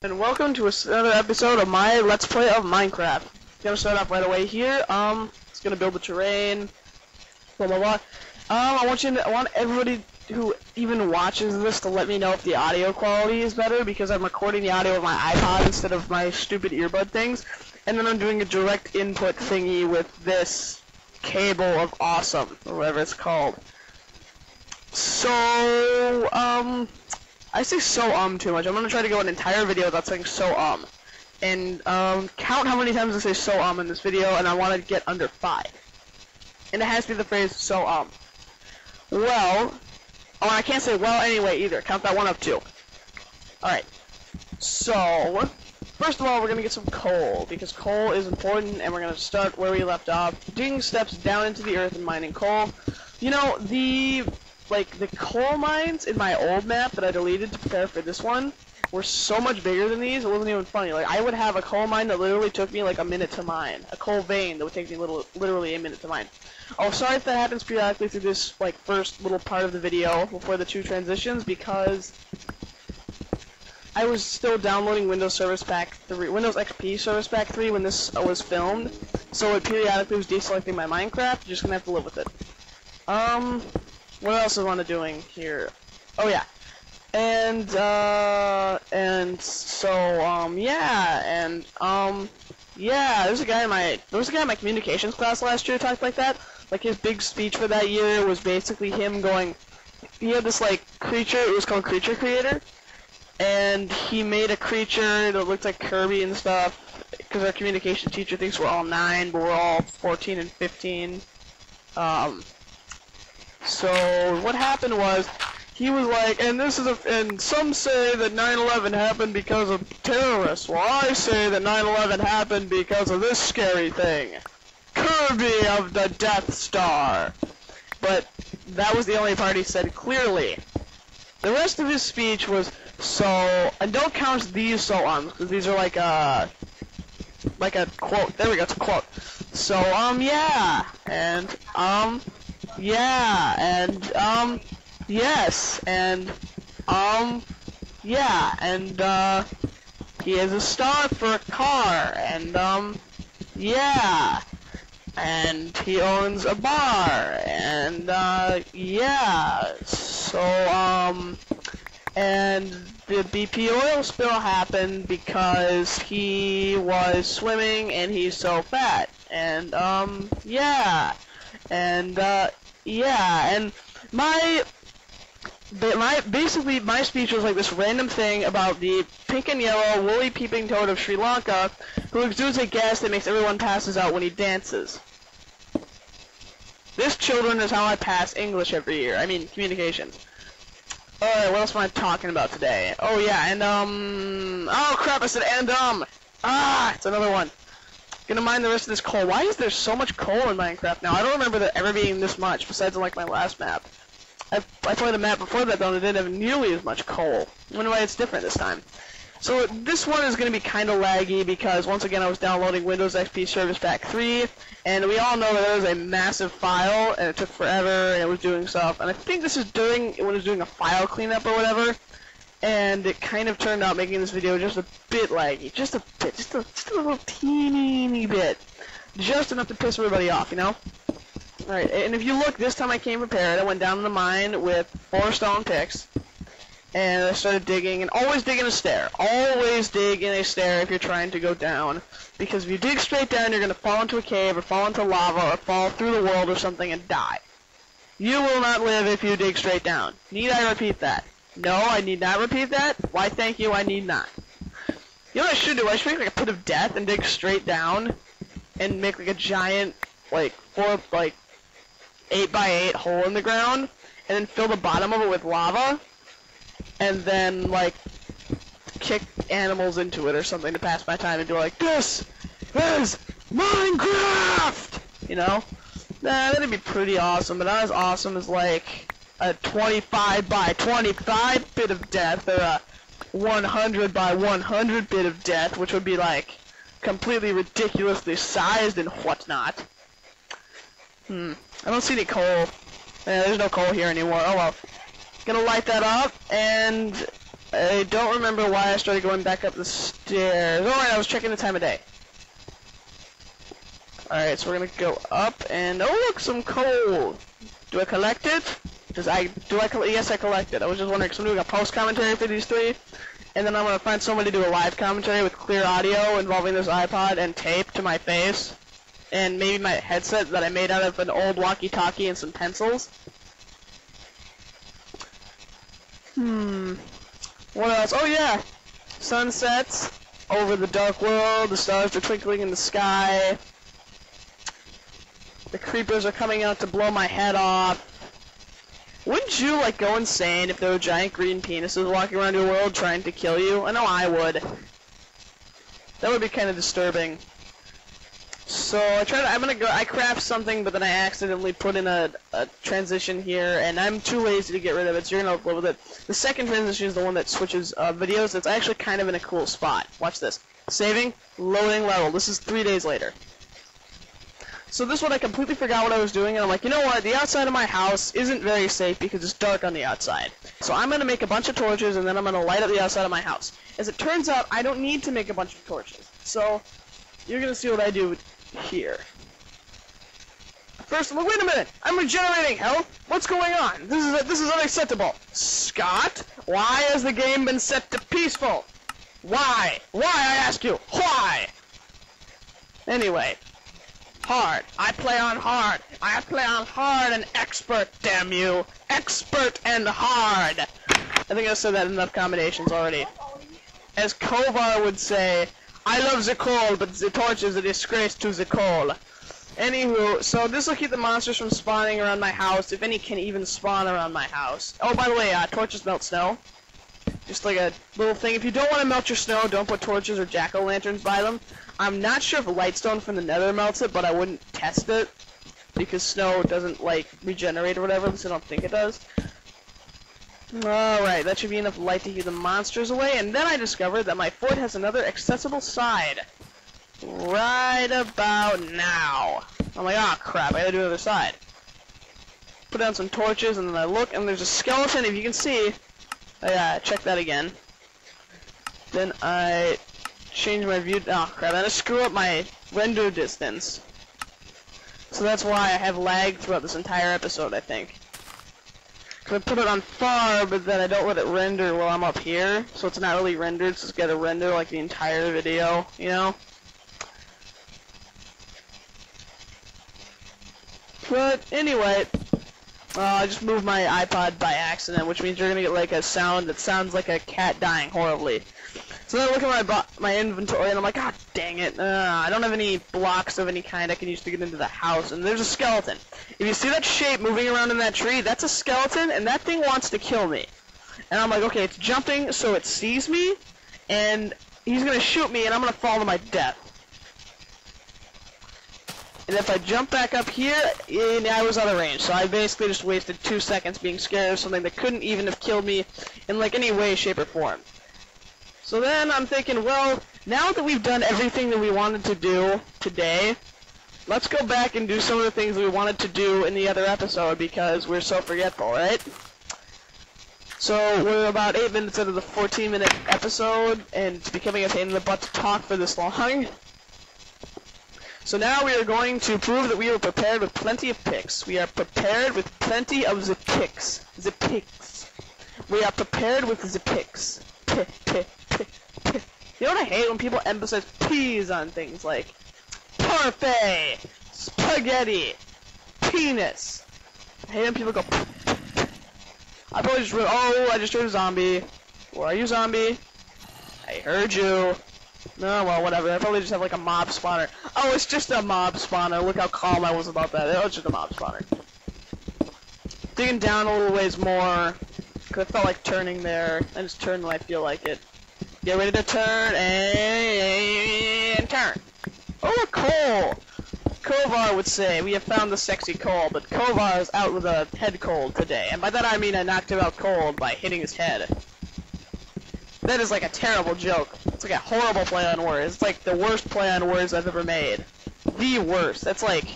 And welcome to another episode of my Let's Play of Minecraft. Gonna start off right away here. It's gonna build the terrain. Blah blah blah. I want everybody who even watches this to let me know if the audio quality is better, because I'm recording the audio of my iPod instead of my stupid earbud things, and then I'm doing a direct input thingy with this cable of awesome, or whatever it's called. So I say too much. I'm gonna try to go an entire video without saying and count how many times I say in this video, and I want to get under 5. And it has to be the phrase well, I can't say well anyway either. Count that one up too. Alright, so first of all, we're gonna get some coal, because coal is important, and we're gonna start where we left off, digging steps down into the earth and mining coal. You know, the coal mines in my old map that I deleted to prepare for this one were so much bigger than these, it wasn't even funny. Like, I would have a coal mine that literally took me like a minute to mine. A coal vein that would take me literally a minute to mine. Oh, sorry if that happens periodically through this, first little part of the video before the 2 transitions, because I was still downloading Windows Service Pack 3, Windows XP Service Pack 3 when this was filmed, so it periodically was deselecting my Minecraft. You're just gonna have to live with it. What else is I doing here? Oh yeah, yeah, there was a guy in my communications class last year who talked like that. Like, his big speech for that year was basically him going, he had this creature, it was called Creature Creator, and he made a creature that looked like Kirby and stuff, because our communication teacher thinks we're all 9, but we're all 14 and 15. So what happened was, he was like, and some say that 9/11 happened because of terrorists. Well, I say that 9/11 happened because of this scary thing, Kirby of the Death Star. But that was the only part he said clearly. The rest of his speech was and don't count these because these are like a quote. There we go, it's a quote. Yeah, and yeah, and yes, and yeah, and he has a star for a car, and yeah, and he owns a bar, and yeah, and the BP oil spill happened because he was swimming and he's so fat, and yeah, and yeah, and basically my speech was like this random thing about the pink and yellow woolly peeping toad of Sri Lanka who exudes a gas that makes everyone passes out when he dances. This, children, is how I pass English every year. I mean, communications. Alright, what else am I talking about today? Oh yeah, and oh crap, I said it's another one. Gonna mine the rest of this coal. Why is there so much coal in Minecraft now? I don't remember there ever being this much, besides in, my last map. I played a map before that, though, and it didn't have nearly as much coal. I wonder why it's different this time. So this one is going to be kind of laggy, because, once again, I was downloading Windows XP Service Pack 3, and we all know that it was a massive file, and it took forever, and it was doing stuff. And I think this is when it was doing a file cleanup or whatever, and it kind of turned out making this video just a bit laggy. Just a bit. Just a little teeny bit. Just enough to piss everybody off, you know? Alright, and if you look, this time I came prepared. I went down in the mine with 4 stone picks, and I started digging, and always dig in a stair. Always dig in a stair if you're trying to go down, because if you dig straight down, you're going to fall into a cave, or fall into lava, or fall through the world or something and die. You will not live if you dig straight down. Need I repeat that? No, I need not repeat that. Why, thank you, I need not. You know what I should do? I should make a pit of death and dig straight down, and make a giant, 8x8 hole in the ground, and then fill the bottom of it with lava, and then, kick animals into it or something to pass my time and do this is Minecraft! You know? Nah, that'd be pretty awesome, but not as awesome as, a 25 by 25 bit of death, or a 100 by 100 bit of death, which would be, completely ridiculously sized and whatnot. I don't see any coal. Yeah, there's no coal here anymore. Oh well. Gonna light that up, and I don't remember why I started going back up the stairs. Alright, I was checking the time of day. Alright, so we're gonna go up and... Oh, look, some coal! Do I collect it? Yes, I collect it. I was just wondering, because I'm doing a post-commentary for these three, and then I'm gonna find somebody to do a live commentary with clear audio involving this iPod and tape to my face, and maybe my headset that I made out of an old walkie-talkie and some pencils. What else? Oh yeah! Sunsets over the dark world, the stars are twinkling in the sky, the creepers are coming out to blow my head off. Wouldn't you, like, go insane if there were giant green penises walking around your world trying to kill you? I know I would. That would be kind of disturbing. So, I craft something, but then I accidentally put in a transition here, and I'm too lazy to get rid of it, so you're gonna live with it. The second transition is the one that switches videos. It's actually kind of in a cool spot. Watch this. Saving, loading level. This is 3 days later. So this one I completely forgot what I was doing, and I'm like, you know what, the outside of my house isn't very safe because it's dark on the outside. So I'm going to make a bunch of torches, and then I'm going to light up the outside of my house. As it turns out, I don't need to make a bunch of torches. So you're going to see what I do here. First, I'm like, wait a minute, I'm regenerating health. What's going on? This is unacceptable. Scott, why has the game been set to peaceful? Why? Why, I ask you? Why? Anyway. Hard. I play on hard. I play on hard and expert, damn you. Expert and hard. I think I've said that in enough combinations already. As Kovar would say, I love the coal, but the torch is a disgrace to the coal. Anywho, so this will keep the monsters from spawning around my house, if any can even spawn around my house. Oh, by the way, torches melt snow. Just like a little thing. If you don't want to melt your snow, don't put torches or jack-o'-lanterns by them. I'm not sure if Lightstone from the Nether melts it, but I wouldn't test it, because snow doesn't, like, regenerate or whatever, so I don't think it does. Alright, that should be enough light to keep the monsters away, and then I discovered that my fort has another accessible side. Right about now. I'm like, oh crap, I gotta do the other side. Put down some torches, and then I look, and there's a skeleton, if you can see. Check that again. Then I change my view. Oh crap! I'm gonna screw up my render distance. So that's why I have lag throughout this entire episode, I think. Cause I put it on far, but then I don't let it render while I'm up here, so it's not really rendered. So it's gotta render like the entire video, you know. But anyway. I just moved my iPod by accident, which means you're gonna get like a sound that sounds like a cat dying horribly. So then I look at my inventory and I'm like, God dang it, I don't have any blocks of any kind I can use to get into the house, and there's a skeleton. If you see that shape moving around in that tree, that's a skeleton, and that thing wants to kill me. And I'm like, okay, it's jumping so it sees me, and he's gonna shoot me, and I'm gonna fall to my death. And if I jump back up here, I was out of range, so I basically just wasted 2 seconds being scared of something that couldn't even have killed me in like any way, shape, or form. So then I'm thinking, well, now that we've done everything that we wanted to do today, let's go back and do some of the things we wanted to do in the other episode because we're so forgetful, right? So we're about 8 minutes into the 14-minute episode, and it's becoming a pain in the butt to talk for this long. So now we are going to prove that we are prepared with plenty of picks. We are prepared with plenty of the picks. The picks. We are prepared with the picks. Pick. You know what I hate? When people emphasize P's on things like parfait, spaghetti, penis. I hate when people go I probably just I just heard a zombie. Where are you, zombie? I heard you. No, well, whatever. I probably just have like a mob spawner. Oh, it's just a mob spawner. Look how calm I was about that. It was just a mob spawner. Digging down a little ways more, because I felt like turning there. I just turn when I feel like it. Get ready to turn, and turn. Oh, look, coal! Kovar would say, we have found the sexy coal, but Kovar is out with a head cold today. And by that I mean I knocked him out cold by hitting his head. That is like a terrible joke. It's like a horrible play on words. It's like the worst play on words I've ever made. The worst. That's like...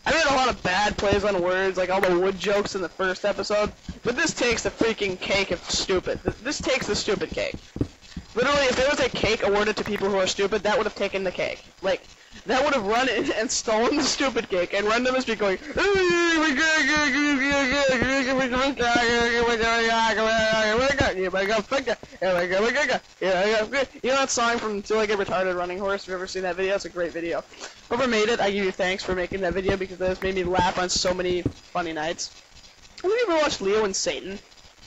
I made a lot of bad plays on words, like all the wood jokes in the first episode. But this takes the freaking cake of stupid. This takes the stupid cake. Literally, if there was a cake awarded to people who are stupid, that would have taken the cake. Like, that would have run in and stolen the stupid cake and run to the street going, you know that song from Till I Get Retarded, Running Horse? If you've ever seen that video, it's a great video. Whoever made it, I give you thanks for making that video because that has made me laugh on so many funny nights. Have you ever watched Leo and Satan?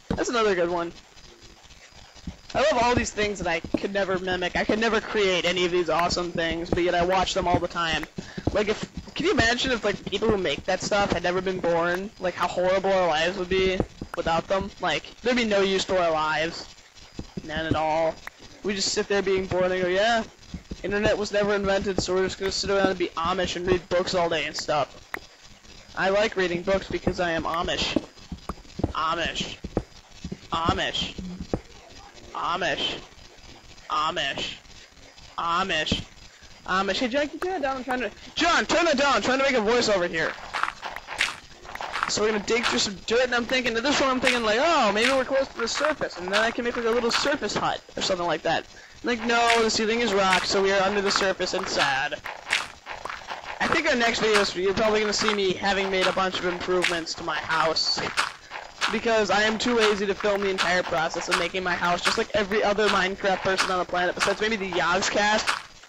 That's another good one. I love all these things that I could never mimic. I could never create any of these awesome things, but yet I watch them all the time. Like, can you imagine if, like, people who make that stuff had never been born? Like, how horrible our lives would be without them? Like, there'd be no use to our lives. None at all. We just sit there being bored and go, yeah, internet was never invented, so we're just gonna sit around and be Amish and read books all day and stuff. I like reading books because I am Amish. Amish. Amish. Amish. Amish. Amish. Amish. Hey, John, can you turn that down? I'm trying to... John, turn that down! I'm trying to make a voice over here. So we're gonna dig through some dirt, and I'm thinking, at this one I'm thinking, like, oh, maybe we're close to the surface, and then I can make, like, a little surface hut, or something like that. Like, no, the ceiling is rock, so we are under the surface and sad. I think our next video, you're probably gonna see me having made a bunch of improvements to my house. Because I am too lazy to film the entire process of making my house, just like every other Minecraft person on the planet, besides maybe the Yogscast.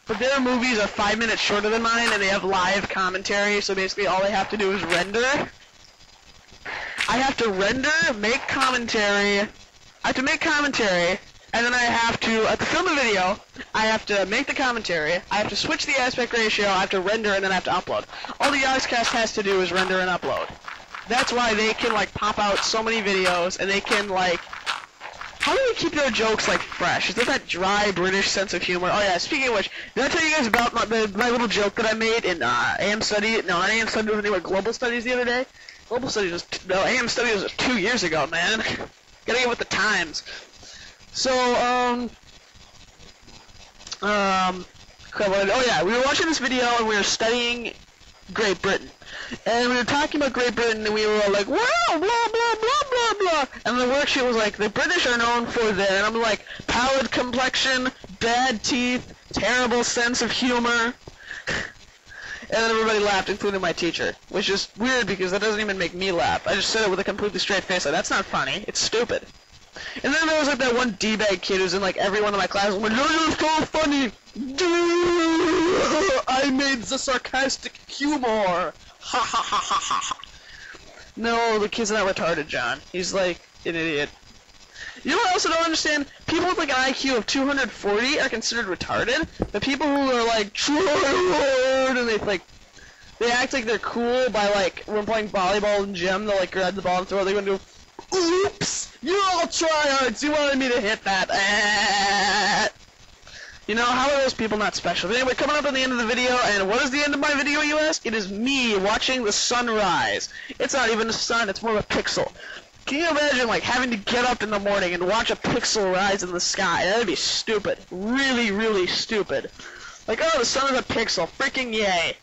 But their movies are 5 minutes shorter than mine, and they have live commentary, so basically all they have to do is render. I have to render, make commentary, and then I have to, to film the video, I have to make the commentary, I have to switch the aspect ratio, I have to render, and then I have to upload. All the Yogscast has to do is render and upload. That's why they can, like, pop out so many videos, and they can, like... How do they keep their jokes, like, fresh? Is there that dry British sense of humor? Oh, yeah, speaking of which, did I tell you guys about my little joke that I made in AM Studies? No, not AM Studies, but Global Studies the other day? Global Studies was... No, AM Studies was 2 years ago, man. Gotta get with the times. So, oh, yeah, we were watching this video, and we were studying Great Britain. And we were talking about Great Britain, and we were all like, wow, blah, blah, blah, blah, blah. And the worksheet was like, the British are known for their, and I'm like, pallid complexion, bad teeth, terrible sense of humor. And then everybody laughed, including my teacher, which is weird because that doesn't even make me laugh. I just said it with a completely straight face, like, that's not funny, it's stupid. And then there was like that one D-bag kid who's in like every one of my classes, like, oh, you're so funny! I made the sarcastic humor! Ha ha ha ha ha ha. No, the kid's not retarded, John. He's like an idiot. You know what I also don't understand? People with like an IQ of 240 are considered retarded. The people who are like, try hard, and they act like they're cool by like, when playing volleyball in gym, they'll like grab the ball and throw it, they're gonna do, oops! You're all tryhards! You wanted me to hit that. You know, how are those people not special? But anyway, coming up at the end of the video, and what is the end of my video, you ask? It is me watching the sun rise. It's not even a sun, it's more of a pixel. Can you imagine, like, having to get up in the morning and watch a pixel rise in the sky? That'd be stupid. Really, really stupid. Like, oh, the sun is a pixel. Freaking yay.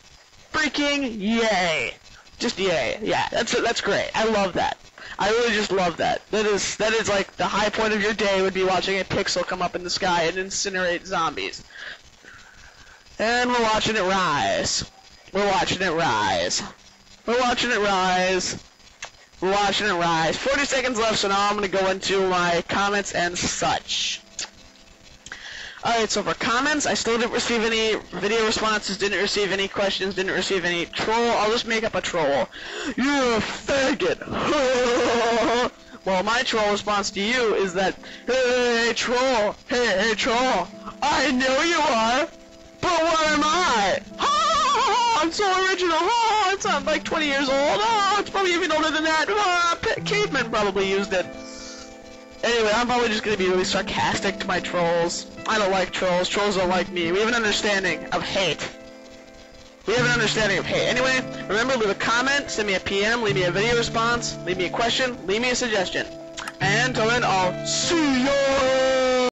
Freaking yay. Just yay. Yeah, that's great. I love that. I really just love that. That is like the high point of your day would be watching a pixel come up in the sky and incinerate zombies. And we're watching it rise. We're watching it rise. We're watching it rise. We're watching it rise. 40 seconds left, so now I'm going to go into my comments and such. Alright, so for comments, I still didn't receive any video responses, didn't receive any questions, didn't receive any troll. I'll just make up a troll. You're a faggot. Well, my troll response to you is that, hey, troll, hey, troll, I know you are, but what am I? I'm so original. It's not like 20 years old. It's probably even older than that. Cavemen probably used it. Anyway, I'm probably just going to be really sarcastic to my trolls. I don't like trolls. Trolls don't like me. We have an understanding of hate. Anyway, remember, leave a comment, send me a PM, leave me a video response, leave me a question, leave me a suggestion. And until then, I'll see ya!